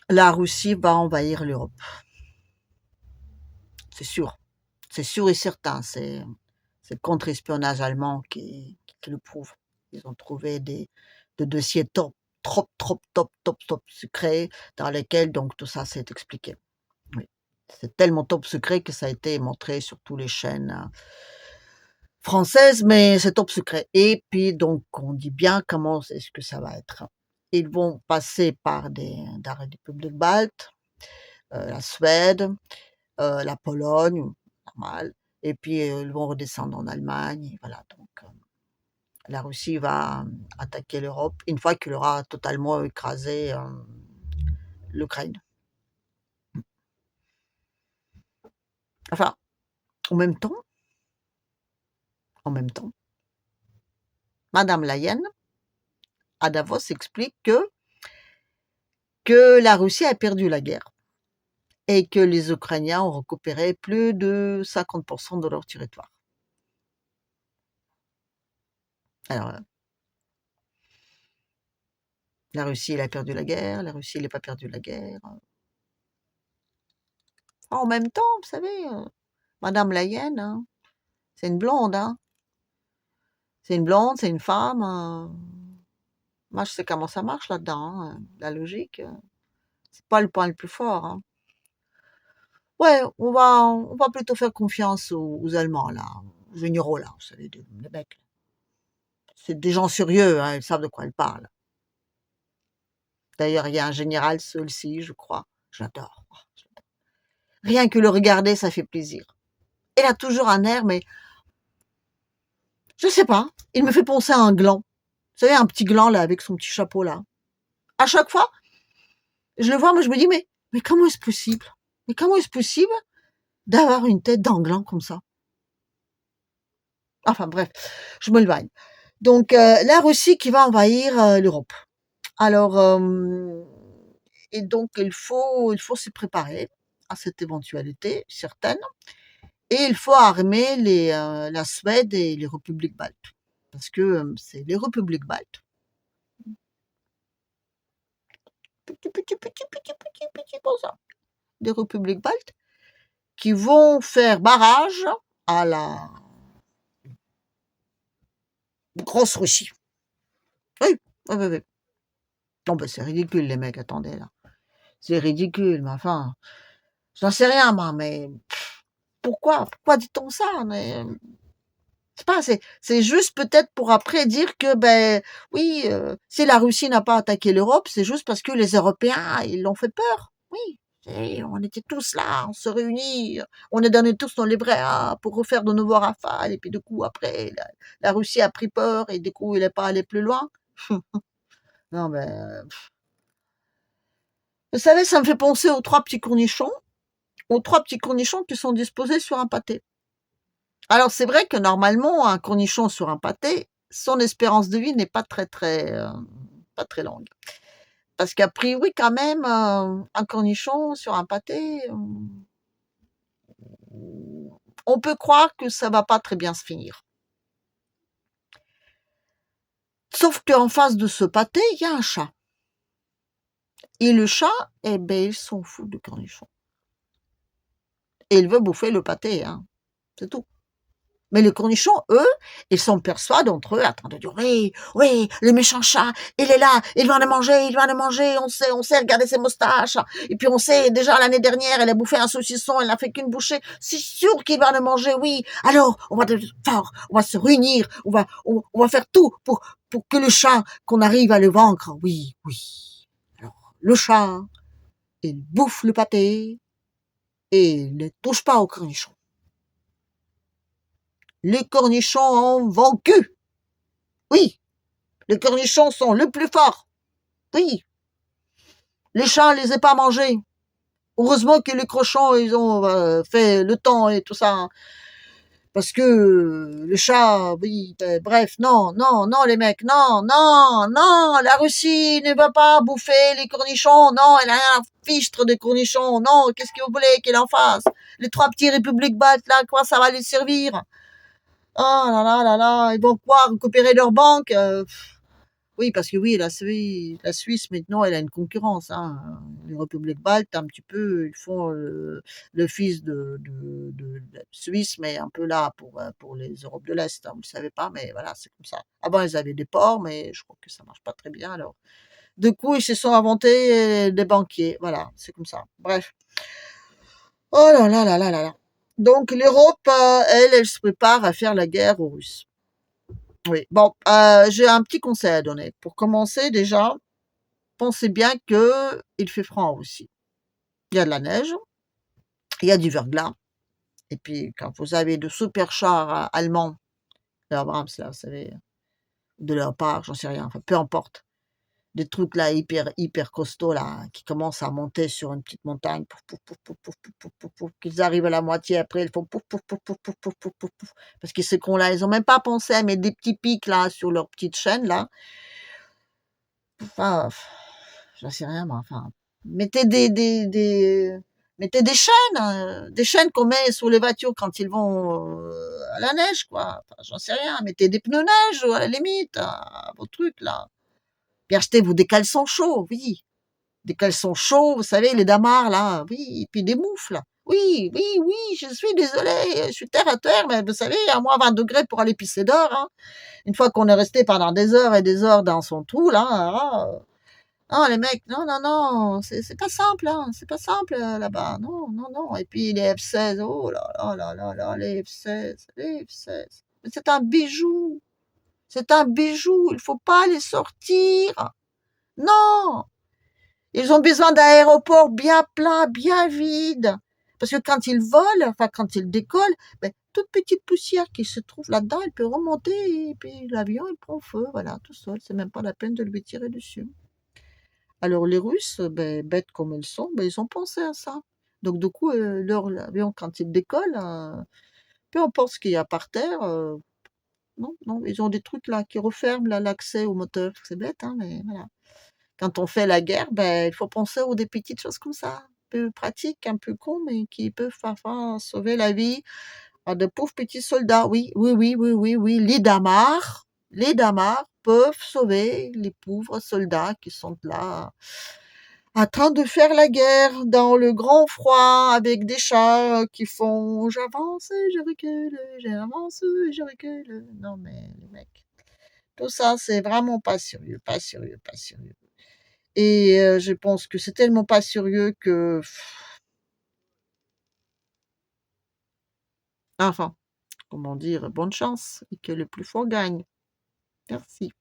la Russie va envahir l'Europe. C'est sûr. C'est sûr et certain. C'est le contre-espionnage allemand qui le prouve. Ils ont trouvé des dossiers top secrets dans lesquels donc tout ça s'est expliqué. Oui. C'est tellement top secret que ça a été montré sur toutes les chaînes françaises, mais c'est top secret. Et puis donc on dit bien comment est-ce que ça va être. Ils vont passer par la République balte, la Suède, la Pologne, normal, et puis ils vont redescendre en Allemagne, et voilà, donc la Russie va attaquer l'Europe une fois qu'il aura totalement écrasé l'Ukraine. Enfin, en même temps, en même temps, Madame Leyen, à Davos, explique que la Russie a perdu la guerre et que les Ukrainiens ont récupéré plus de 50% de leur territoire. Alors, la Russie, elle a perdu la guerre, la Russie, elle n'a pas perdu la guerre. En même temps, vous savez, Madame Leyen, hein, c'est une blonde, hein. C'est une blonde, c'est une femme. Moi, je sais comment ça marche là-dedans, hein, la logique. C'est pas le point le plus fort, hein. Ouais, on va plutôt faire confiance aux Allemands, là, aux généraux, là, vous savez, les mecs. C'est des gens sérieux, hein, ils savent de quoi ils parlent. D'ailleurs, il y a un général, celui-ci, je crois. J'adore. Rien que le regarder, ça fait plaisir. Il a toujours un air, mais je sais pas, il me fait penser à un gland. Vous savez, un petit gland, là, avec son petit chapeau, là. À chaque fois, je le vois, moi, je me dis, mais comment est-ce possible? Mais comment est-ce possible d'avoir une tête d'anglant comme ça? Enfin, bref, je me l'éloigne. Donc, la Russie qui va envahir l'Europe. Alors, et donc, il faut se préparer à cette éventualité certaine. Et il faut armer la Suède et les républiques baltes. Parce que c'est les républiques baltes, petit pour ça, des républiques baltes, qui vont faire barrage à la grosse Russie. Oui, oui, oui, oui. Non, ben c'est ridicule, les mecs, attendez, là. C'est ridicule, mais enfin, j'en sais rien, moi, mais pourquoi dit-on ça? Mais, c'est pas, c'est juste peut-être pour après dire que, ben, oui, si la Russie n'a pas attaqué l'Europe, c'est juste parce que les Européens, ils l'ont fait peur. Oui, on était tous là, on se réunit, on est donnés tous dans les bras pour refaire de nouveaux rafales, et puis du coup, après, la Russie a pris peur, et du coup, il n'est pas allé plus loin. Non, ben, vous savez, ça me fait penser aux trois petits cornichons qui sont disposés sur un pâté. Alors, c'est vrai que normalement, un cornichon sur un pâté, son espérance de vie n'est pas très longue. Parce qu'a priori, quand même, un cornichon sur un pâté, on peut croire que ça va pas très bien se finir. Sauf qu'en face de ce pâté, il y a un chat. Et le chat, eh ben, il s'en fout de cornichon. Et il veut bouffer le pâté, hein. C'est tout. Mais les cornichons, eux, ils sont persuadés entre eux, en train de dire, oui, oui, le méchant chat, il est là, il va le manger, on sait, regardez ses moustaches. Et puis on sait, déjà l'année dernière, elle a bouffé un saucisson, elle n'a fait qu'une bouchée, c'est sûr qu'il va le manger, oui. Alors, on va être fort, on va se réunir, on va faire tout pour que le chat, qu'on arrive à le vaincre, oui, oui. Alors, le chat, il bouffe le pâté et il ne touche pas au cornichon. Les cornichons ont vaincu. Oui, les cornichons sont le plus fort. Oui, les chats ne les ont pas mangés. Heureusement que les cochons, ils ont fait le temps et tout ça. Hein. Parce que le chat, oui, bref, non, non, non, les mecs, non, non, non, la Russie ne va pas bouffer les cornichons, non, elle a un fichtre de cornichons, non, qu'est-ce que vous voulez qu'elle en fasse? Les trois petits républiques baltes, là, quoi, ça va les servir? Oh là là là là, ils vont pouvoir récupérer leur banque. Oui, parce que oui, la Suisse maintenant, elle a une concurrence, hein. Les républiques baltes, un petit peu, ils font, le fils de la Suisse, mais un peu là pour les Europes de l'Est, hein. Vous le savez pas, mais voilà, c'est comme ça. Avant, ils avaient des ports, mais je crois que ça marche pas très bien, alors du coup, ils se sont inventés des banquiers, voilà, c'est comme ça. Bref. Oh là là là là là là. Donc l'Europe, elle se prépare à faire la guerre aux Russes. Oui, bon, j'ai un petit conseil à donner. Pour commencer, déjà, pensez bien que il fait froid en Russie. Il y a de la neige, il y a du verglas, et puis quand vous avez de super chars allemands, de Abrams, là, vous savez, de leur part, j'en sais rien, enfin, peu importe, des trucs là hyper, hyper costauds là, qui commencent à monter sur une petite montagne, pouf, pouf, pouf, pouf, pouf, pouf, pouf, pouf, pouf, qu'ils arrivent à la moitié, après ils font pouf, pouf, pouf, pouf, pouf, pouf, pouf, pouf, pouf, parce que ces cons-là, ils ont même pas pensé à mettre des petits pics là sur leur petite chaîne là. Enfin, j'en sais rien moi, enfin, mettez mettez des chaînes qu'on met sur les voitures quand ils vont, à la neige quoi, enfin, j'en sais rien, mettez des pneus neige à la limite, à vos trucs là. Puis achetez-vous des caleçons chauds, oui, des caleçons chauds, vous savez, les damards là, oui, et puis des moufles. Oui, oui, oui, je suis désolée, je suis terre à terre, mais vous savez, à moins 20 degrés pour aller pisser dehors, hein. Une fois qu'on est resté pendant des heures et des heures dans son trou, là, non, les mecs, non, non, non, c'est pas simple, hein, c'est pas simple là-bas, non, non, non. Et puis les F-16, oh là là là là là, les F-16, les F-16. Mais c'est un bijou, c'est un bijou, il faut pas les sortir. Non, ils ont besoin d'aéroports bien pleins, bien vides. Parce que quand ils volent, enfin quand ils décollent, ben, toute petite poussière qui se trouve là-dedans, elle peut remonter et puis l'avion il prend feu, voilà, tout seul. C'est même pas la peine de lui tirer dessus. Alors les Russes, beh, bêtes comme ils sont, beh, ils ont pensé à ça. Donc du coup, leur avion quand il décolle, peu importe ce qu'il y a par terre, non, non, ils ont des trucs là qui referment là l'accès au moteur. C'est bête, hein, mais voilà. Quand on fait la guerre, ben, il faut penser aux des petites choses comme ça, un peu pratiques, un peu con, mais qui peuvent parfois sauver la vie à de pauvres petits soldats. Oui, oui, oui, oui, oui, oui, les damars peuvent sauver les pauvres soldats qui sont là en train de faire la guerre dans le grand froid avec des chats qui font j'avance et je recule, j'avance et je recule. Non mais les mecs, tout ça c'est vraiment pas sérieux, pas sérieux, pas sérieux. Et je pense que c'est tellement pas sérieux que enfin, comment dire? Bonne chance et que le plus fort gagne. Merci.